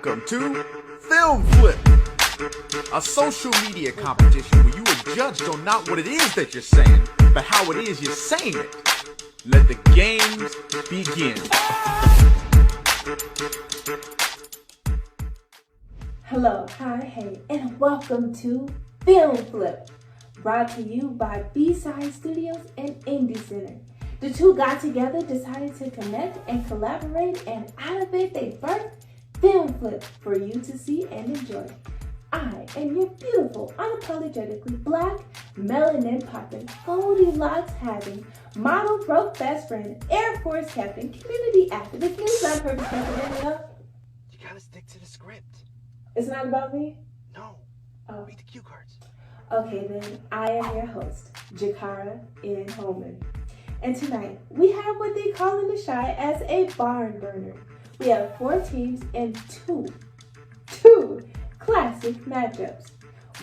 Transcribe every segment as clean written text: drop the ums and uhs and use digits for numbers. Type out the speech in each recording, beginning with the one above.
Welcome to Film Flip, a social media competition where you are judged on not what it is that you're saying, but how it is you're saying it. Let the games begin. Hello, hi, hey, and welcome to Film Flip, brought to you by B-Side Studios and Indie Center. The two got together, decided to connect and collaborate, and out of it they birthed Film Flip for you to see and enjoy. I am your beautiful, unapologetically black, melanin popping, Goldilocks having, model pro best friend, Air Force captain, community activist, news on purpose captain. You gotta stick to the script. It's not about me? No. Oh. Read the cue cards. Okay then, I am your host, Jiccarra in Hollman. And tonight, we have what they call in the Shy as a barn burner. We have 4 teams and two classic matchups.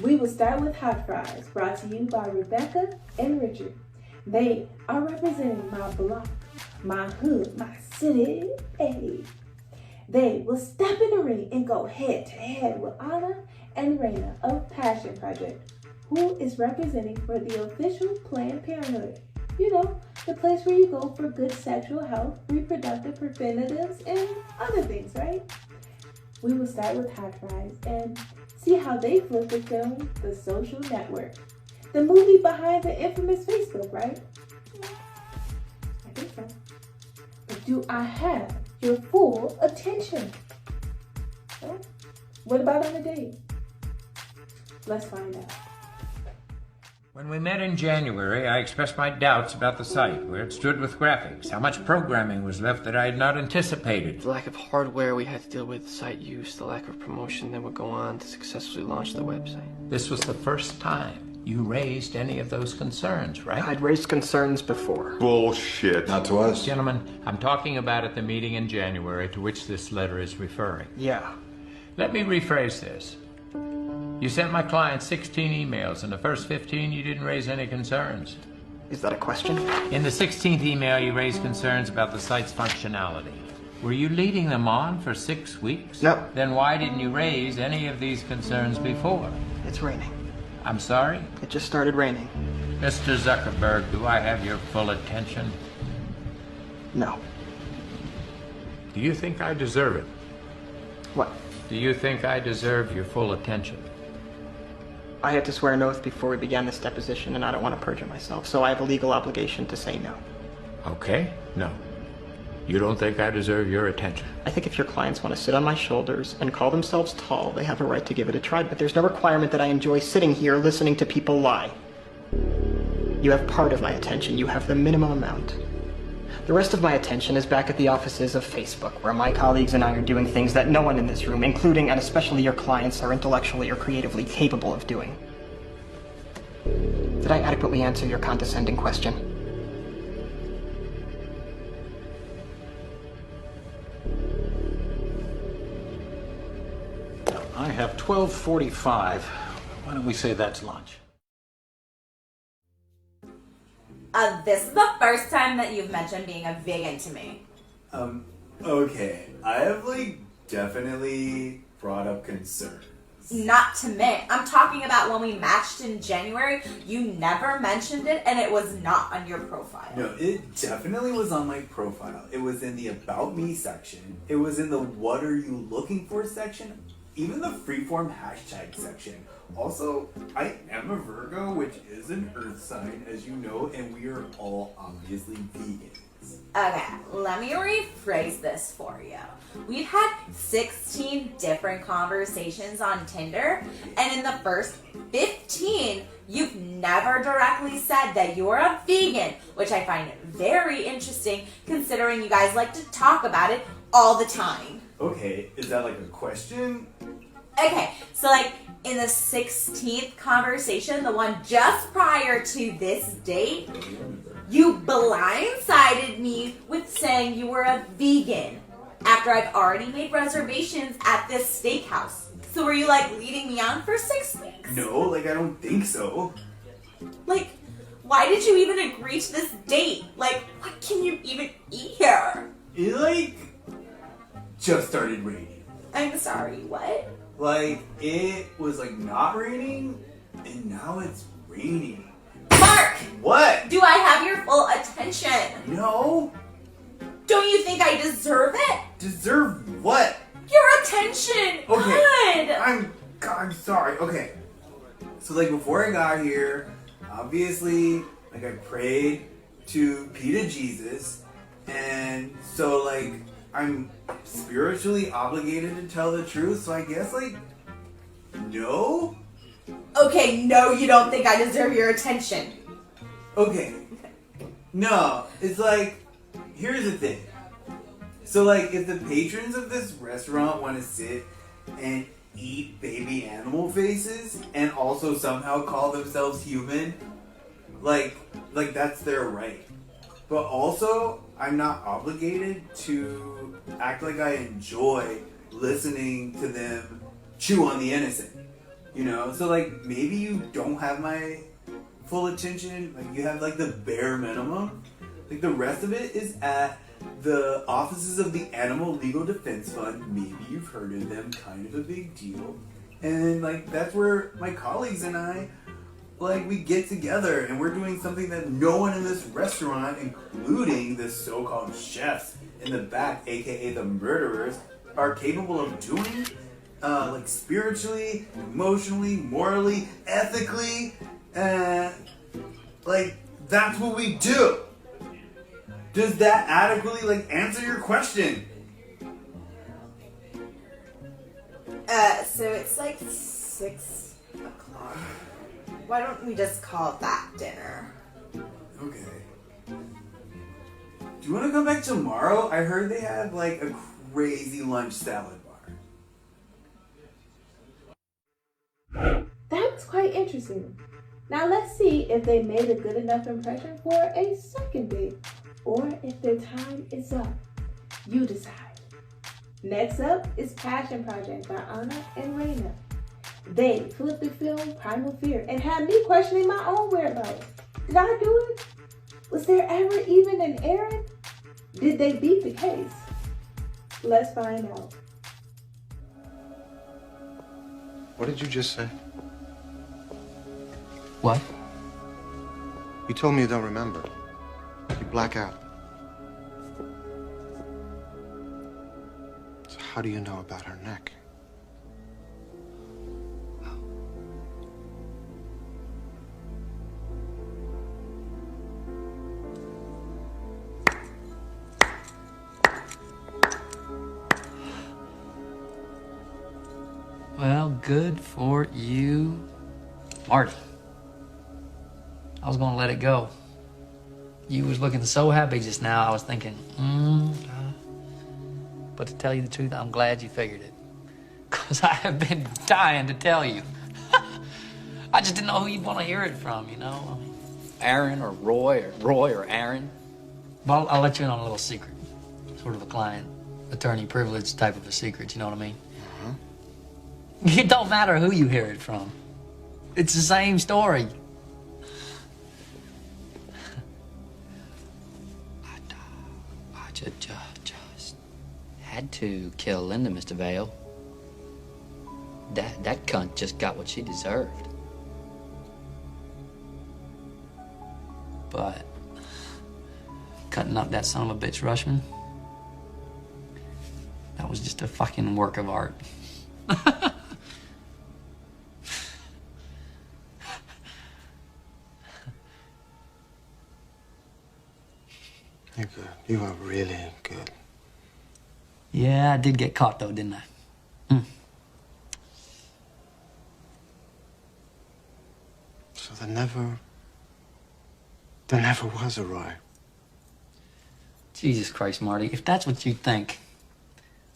We will start with Hot Fries, brought to you by Rebecca and Richard. They are representing my block, my hood, my city. Hey. They will step in the ring and go head to head with Ahna and Raynah of Passion Project, who is representing for the official Planned Parenthood. You know, the place where you go for good sexual health, reproductive preventatives, and other things, right? We will start with Hot Fries and see how they flip the film, The Social Network. The movie behind the infamous Facebook, right? I think so. But do I have your full attention? Huh? What about on a date? Let's find out. When we met in January, I expressed my doubts about the site, where it stood with graphics, how much programming was left that I had not anticipated. The lack of hardware we had to deal with, site use, the lack of promotion that would go on to successfully launch the website. This was the first time you raised any of those concerns, right? I'd raised concerns before. Bullshit. Not to us. Gentlemen, I'm talking about at the meeting in January to which this letter is referring. Yeah. Let me rephrase this. You sent my client 16 emails. In the first 15, you didn't raise any concerns. Is that a question? In the 16th email, you raised concerns about the site's functionality. Were you leading them on for 6 weeks? No. Then why didn't you raise any of these concerns before? It's raining. I'm sorry? It just started raining. Mr. Zuckerberg, do I have your full attention? No. Do you think I deserve it? What? Do you think I deserve your full attention? I had to swear an oath before we began this deposition, and I don't want to perjure myself, so I have a legal obligation to say no. Okay, no. You don't think I deserve your attention? I think if your clients want to sit on my shoulders and call themselves tall, they have a right to give it a try, but there's no requirement that I enjoy sitting here listening to people lie. You have part of my attention. You have the minimum amount. The rest of my attention is back at the offices of Facebook, where my colleagues and I are doing things that no one in this room, including and especially your clients, are intellectually or creatively capable of doing. Did I adequately answer your condescending question? I have 12:45. Why don't we say that's lunch? This is the first time that you've mentioned being a vegan to me. Okay. I have, definitely brought up concerns. Not to me. I'm talking about when we matched in January. You never mentioned it, and it was not on your profile. No, it definitely was on my profile. It was in the About Me section. It was in the What Are You Looking For section. Even the freeform hashtag section. Also, I am a Virgo, which is an earth sign, as you know, and we are all obviously vegans. Okay, let me rephrase this for you. We've had 16 different conversations on Tinder, and in the first 15, you've never directly said that you're a vegan, which I find very interesting considering you guys like to talk about it all the time. Okay, is that a question? Okay, so in the 16th conversation, the one just prior to this date, you blindsided me with saying you were a vegan after I've already made reservations at this steakhouse. So were you leading me on for 6 weeks? No, I don't think so. Why did you even agree to this date? What can you even eat here? It just started raining. I'm sorry, what? Like, it was like not raining, and now it's raining. Mark! What? Do I have your full attention? No. Don't you think I deserve it? Deserve what? Your attention! Okay. God! I'm sorry. Okay. So like before I got here, obviously, like I prayed to Peter Jesus, and so like I'm spiritually obligated to tell the truth. So I guess like no. Okay, no, you don't think I deserve your attention. Okay. No, it's like here's the thing. So like if the patrons of this restaurant want to sit and eat baby animal faces and also somehow call themselves human, like that's their right. But also I'm not obligated to act like I enjoy listening to them chew on the innocent. You know? So like maybe you don't have my full attention, like you have like the bare minimum. Like the rest of it is at the offices of the Animal Legal Defense Fund. Maybe you've heard of them, kind of a big deal. And like that's where my colleagues and I, like we get together and we're doing something that no one in this restaurant, including the so-called chefs in the back, aka the murderers, are capable of doing. Like spiritually, emotionally, morally, ethically, like that's what we do. Does that adequately like answer your question? So it's like 6 o'clock. Why don't we just call that dinner? Okay. Do you want to come back tomorrow? I heard they have like a crazy lunch salad bar. That was quite interesting. Now let's see if they made a good enough impression for a second date, or if their time is up. You decide. Next up is Passion Project by Ahna and Raynah. They flipped the film Primal Fear and had me questioning my own whereabouts. Did I do it? Was there ever even an Aaron? Did they beat the case? Let's find out. What did you just say? What? You told me you don't remember. You black out. So how do you know about her neck? Well, good for you, Marty. I was gonna let it go. You was looking so happy just now, I was thinking, But to tell you the truth, I'm glad you figured it. Because I have been dying to tell you. I just didn't know who you'd want to hear it from, you know? I mean, Aaron or Roy or Aaron. Well, I'll let you in on a little secret. Sort of a client, attorney privilege type of a secret, you know what I mean? It don't matter who you hear it from. It's the same story. I just had to kill Linda, Mr. Vale. That cunt just got what she deserved. But cutting up that son of a bitch Rushman, that was just a fucking work of art. You're good. You are really good. Yeah, I did get caught though, didn't I? So there never was a Roy. Jesus Christ, Marty, if that's what you think,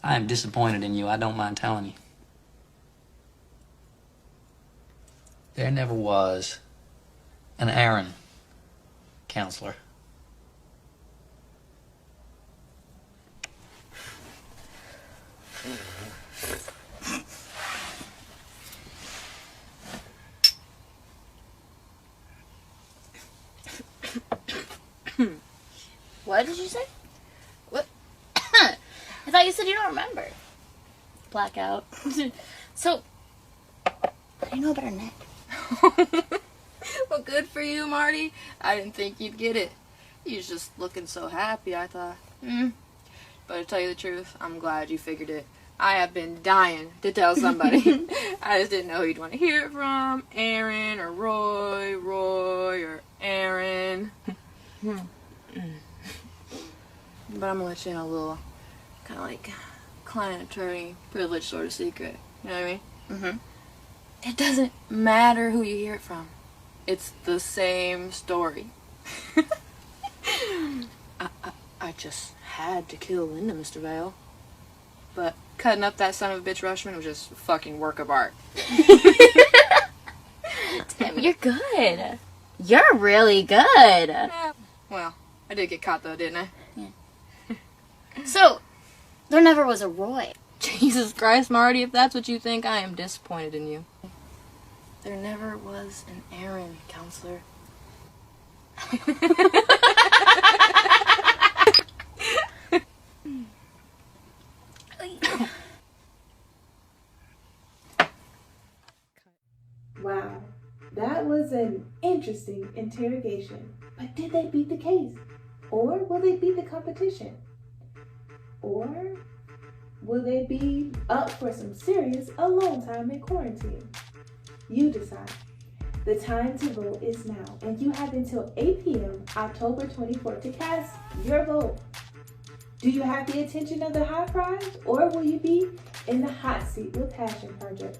I am disappointed in you. I don't mind telling you. There never was an Aaron, counselor. What did you say? What? I thought you said you don't remember. blackout. So, how do you know better than that? Well, good for you, Marty. I didn't think you'd get it. You was just looking so happy, I thought. But to tell you the truth, I'm glad you figured it. I have been dying to tell somebody. I just didn't know who you'd want to hear it from. Aaron or Roy or Aaron. But I'm gonna let you in a little kind of like client attorney privilege sort of secret. You know what I mean? Mm-hmm. It doesn't matter who you hear it from. It's the same story. I just had to kill Linda, Mr. Vale. But cutting up that son of a bitch Rushman was just a fucking work of art. Damn, you're good. You're really good. Yeah. Well, I did get caught though, didn't I? Yeah. So, there never was a Roy. Jesus Christ, Marty, if that's what you think, I am disappointed in you. There never was an Aaron, counselor. Wow, that was an interesting interrogation. But did they beat the case? Or will they beat the competition? Or will they be up for some serious alone time in quarantine? You decide. The time to vote is now, and you have until 8 p.m. October 24th to cast your vote. Do you have the attention of the hot fries, or will you be in the hot seat with Passion Project?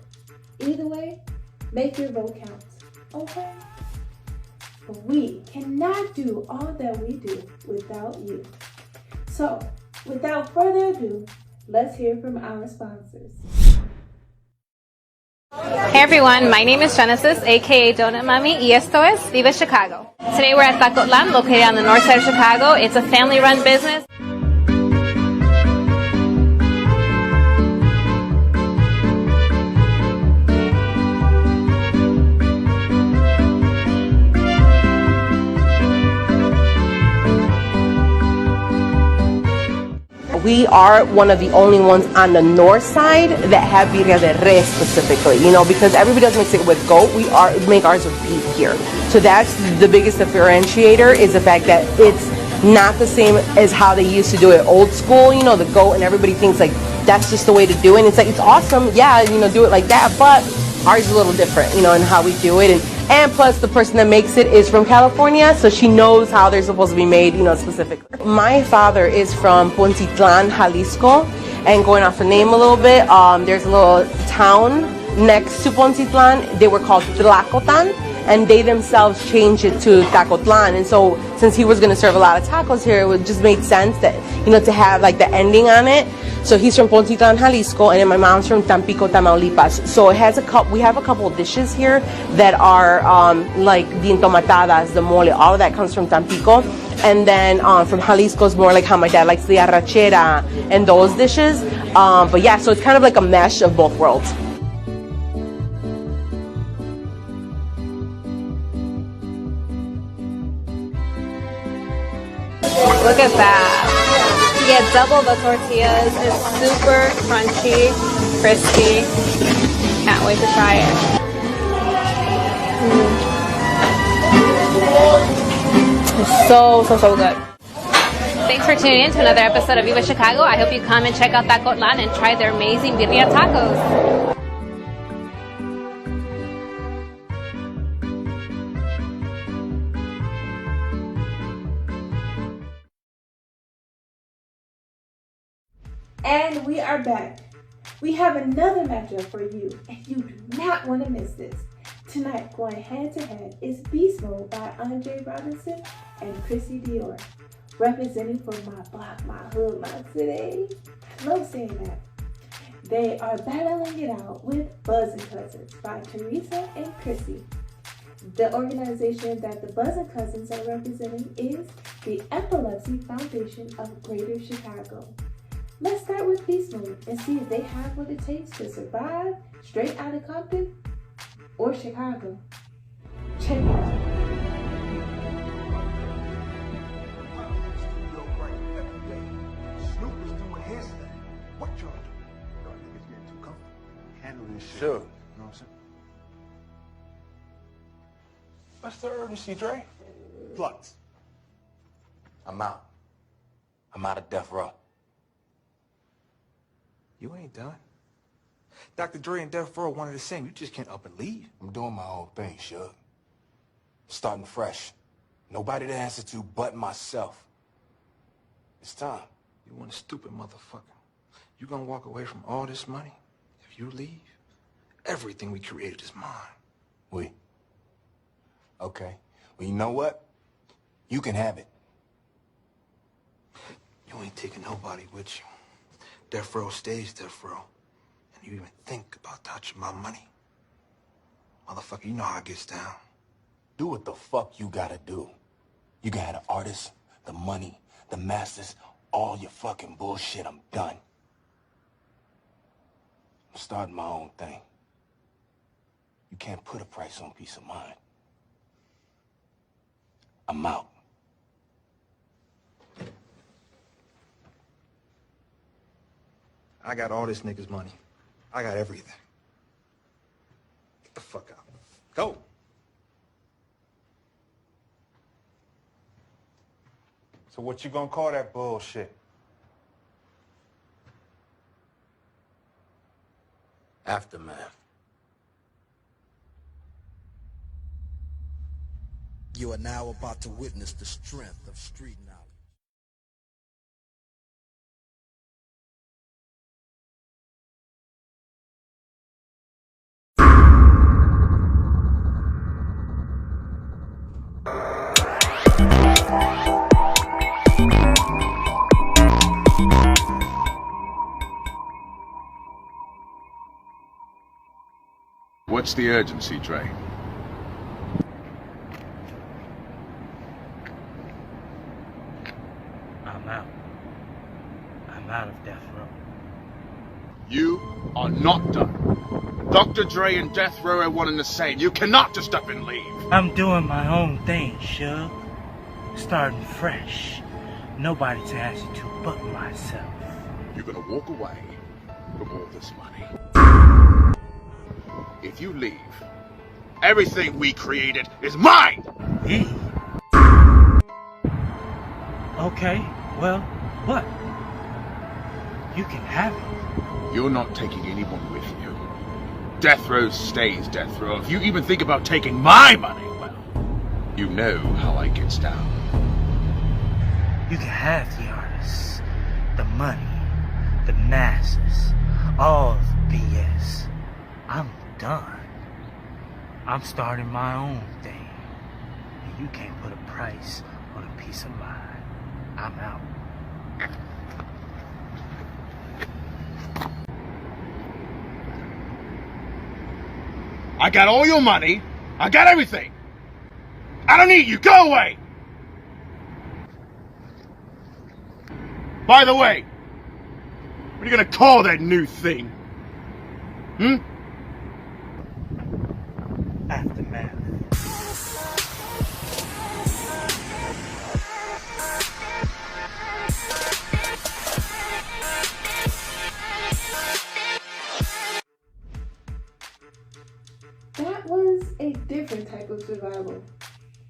Either way, make your vote count, okay? We cannot do all that we do without you. So, without further ado, let's hear from our sponsors. Hey everyone, my name is Genesis, aka Donut Mommy, y esto es Viva Chicago. Today we're at Tacotlan, located on the north side of Chicago. It's a family-run business. We are one of the only ones on the north side that have birria de res specifically, you know, because everybody does mix it with goat. We make ours with beef here. So that's the biggest differentiator, is the fact that it's not the same as how they used to do it old school, you know, the goat, and everybody thinks like that's just the way to do it. And it's like, it's awesome, yeah, you know, do it like that, but ours is a little different, you know, in how we do it. And plus, the person that makes it is from California, so she knows how they're supposed to be made, you know, specifically. My father is from Pontitlan, Jalisco, and going off the name a little bit, there's a little town next to Pontitlan. They were called Tlacotan, and they themselves changed it to Tacotlan. And so, since he was going to serve a lot of tacos here, it just made sense that, you know, to have like the ending on it. So he's from Pontitlan, Jalisco, and then my mom's from Tampico, Tamaulipas. So it has we have a couple of dishes here that are like the entomatadas, the mole, all of that comes from Tampico. And then from Jalisco is more like how my dad likes the arrachera and those dishes. But yeah, so it's kind of like a mesh of both worlds. Look at that. You get double the tortillas. It's super crunchy, crispy. Can't wait to try it. It's so good. Thanks for tuning in to another episode of Viva Chicago. I hope you come and check out Tacotlan and try their amazing birria tacos. And we are back. We have another matchup for you, and you do not want to miss this. Tonight, going head to head is Beast Mode by Andre Robinson and Crissy Dior, representing for my block, my hood, my city. I love saying that. They are battling it out with Buzzin' Cousins by Teresa and Crissy. The organization that the Buzzin' Cousins are representing is the Epilepsy Foundation of Greater Chicago. Let's start with Beast Mode and see if they have what it takes to survive straight out of Compton or Chicago. Check it out. Snoop was doing his thing. What y'all doing? Y'all niggas getting Sure. You know what I'm saying? What's the urgency, Dre? Flux. I'm out. I'm out of death row. You ain't done. Dr. Dre and Death Row one and the same. You just can't up and leave. I'm doing my own thing, Shug. Starting fresh. Nobody to answer to but myself. It's time. You one stupid motherfucker. You gonna walk away from all this money? If you leave, everything we created is mine. We. Okay. Well, you know what? You can have it. You ain't taking nobody with you. Death Row stays Death Row. And you even think about touching my money. Motherfucker, you know how it gets down. Do what the fuck you gotta do. You can have the artists, the money, the masters, all your fucking bullshit. I'm done. I'm starting my own thing. You can't put a price on peace of mind. I'm out. I got all this nigga's money. I got everything. Get the fuck out. Go. So what you gonna call that bullshit? Aftermath. You are now about to witness the strength of street knowledge. What's the urgency, Dre? I'm out. I'm out of death row. You are not done. Dr. Dre and Death Row are one and the same. You cannot just up and leave. I'm doing my own thing, Shug. Starting fresh. Nobody to answer to but myself. You're gonna walk away from all this money. If you leave, everything we created is mine! Me? Okay, well, what? You can have it. You're not taking anyone with you. Death Row stays Death Row. If you even think about taking my money, well, you know how I gets down. You can have the artists, the money, the masses, all the BS. I'm done. I'm starting my own thing. And you can't put a price on a peace of mind. I'm out. I got all your money. I got everything. I don't need you. Go away. By the way, what are you gonna call that new thing? Aftermath. That was a different type of survival.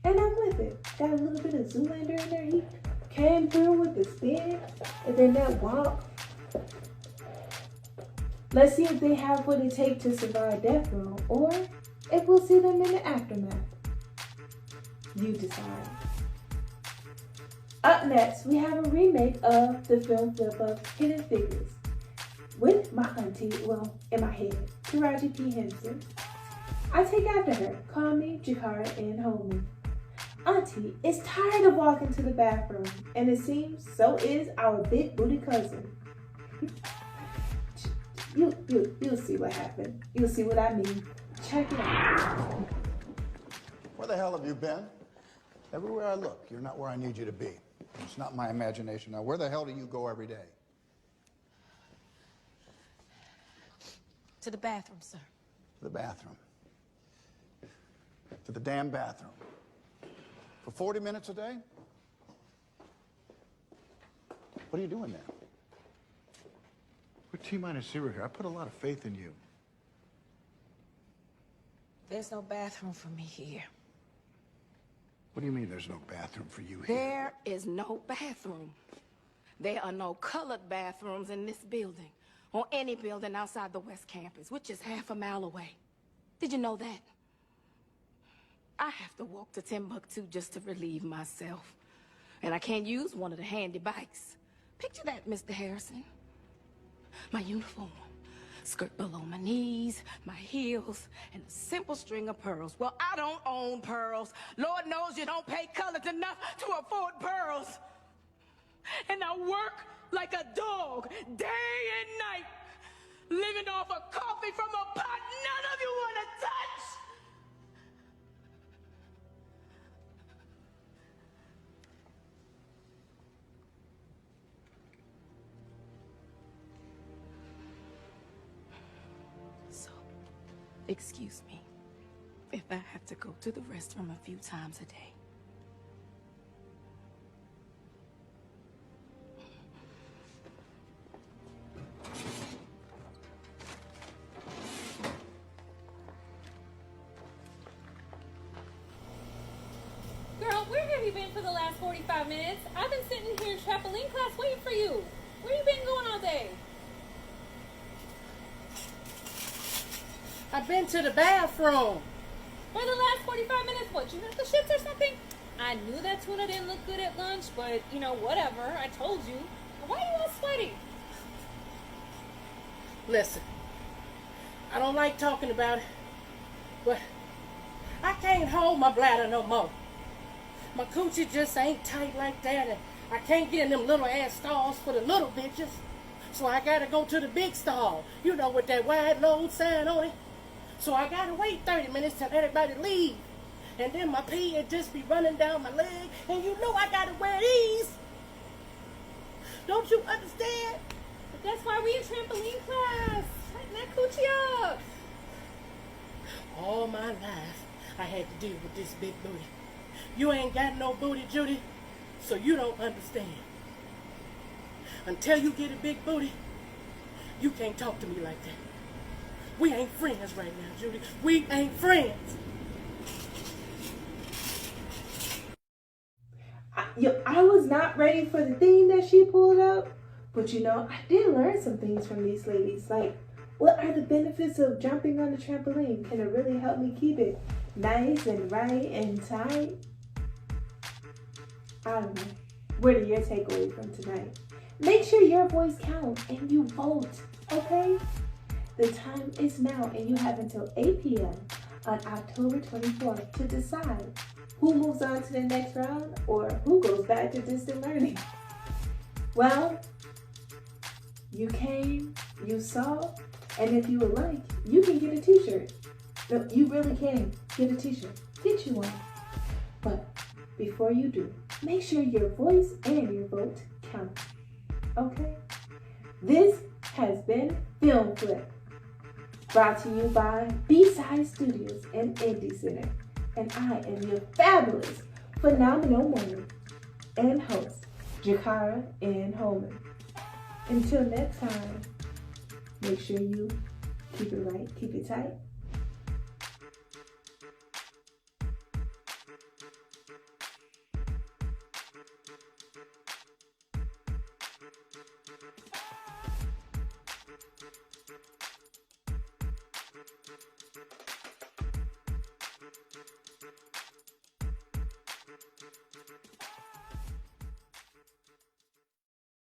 And I'm with it. Got a little bit of Zoolander in there. He came through with the spin and then that walk. Let's see if they have what it takes to survive death row, or if we'll see them in the aftermath. You decide. Up next, we have a remake of the film flip of Hidden Figures with my auntie, well, in my head, Taraji P. Henson. I take after her. Call me Jiccarra and Hollman. Auntie is tired of walking to the bathroom, and it seems so is our big booty cousin. You'll see what happened. You'll see what I mean. Check it out. Where the hell have you been? Everywhere I look, you're not where I need you to be. It's not my imagination. Now, where the hell do you go every day? To the bathroom, sir. To the bathroom. To the damn bathroom. For 40 minutes a day? What are you doing there? We're T-minus zero here. I put a lot of faith in you. There's no bathroom for me here. What do you mean there's no bathroom for you here? There is no bathroom. There are no colored bathrooms in this building, or any building outside the West Campus, which is half a mile away. Did you know that? I have to walk to Timbuktu just to relieve myself. And I can't use one of the handy bikes. Picture that, Mr. Harrison. My uniform, skirt below my knees, my heels, and a simple string of pearls. Well, I don't own pearls. Lord knows you don't pay colored enough to afford pearls. And I work like a dog, day and night, living off of coffee from a pot none of you want to touch. So, excuse me if I have to go to the restroom a few times a day. Girl, where have you been for the last 45 minutes? I've been sitting here in trampoline class waiting for you. Where you been going all day? I've been to the bathroom. For the last 45 minutes, what, you got the shits or something? I knew that tuna didn't look good at lunch, but, you know, whatever. I told you. Why are you all sweaty? Listen, I don't like talking about it, but I can't hold my bladder no more. My coochie just ain't tight like that, and I can't get in them little ass stalls for the little bitches. So I gotta go to the big stall, you know, with that wide load sign on it. So I gotta wait 30 minutes till everybody leave. And then my pee would just be running down my leg, and you know I gotta wear these. Don't you understand? But that's why we in trampoline class. Tighten that coochie up. All my life, I had to deal with this big booty. You ain't got no booty, Judy, so you don't understand. Until you get a big booty, you can't talk to me like that. We ain't friends right now, Judy. We ain't friends. I was not ready for the thing that she pulled up, but you know, I did learn some things from these ladies. Like, what are the benefits of jumping on the trampoline? Can it really help me keep it nice and right and tight? I don't know. What are your takeaways from tonight? Make sure your voice counts and you vote, okay? The time is now and you have until 8 p.m. on October 24th to decide who moves on to the next round or who goes back to distant learning. Well, you came, you saw, and if you would like, you can get a t-shirt. No, you really can get a t-shirt. Get you one. But before you do, make sure your voice and your vote count. Okay? This has been Film Flip, brought to you by B-Side Studios and Indie Center. And I am your fabulous, phenomenal woman and host, Jiccarra and Hollman. Until next time, make sure you keep it right, keep it tight.